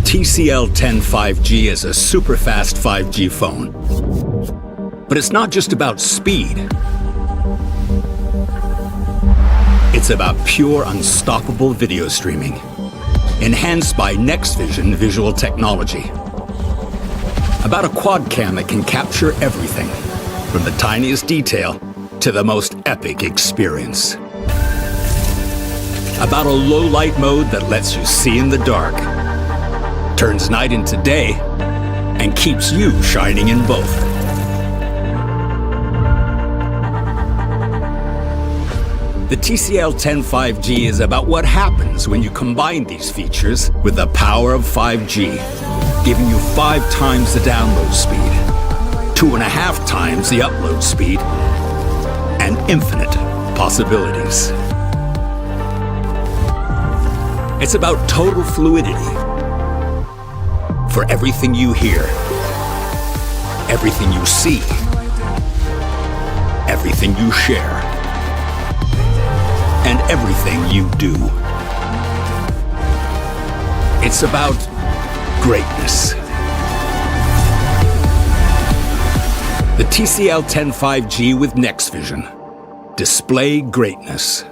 TCL10 5G is a super-fast 5G phone. But it's not just about speed. It's about pure, unstoppable video streaming, enhanced by NextVision visual technology. About a quad cam that can capture everything, from the tiniest detail to the most epic experience. About a low-light mode that lets you see in the dark, turns night into day, and keeps you shining in both. The TCL10 5G is about what happens when you combine these features with the power of 5G, giving you 5 times the download speed, 2.5 times the upload speed, and infinite possibilities. It's about total fluidity. For everything you hear, everything you see, everything you share, and everything you do. It's about greatness. The TCL10 5G with NextVision. Display greatness.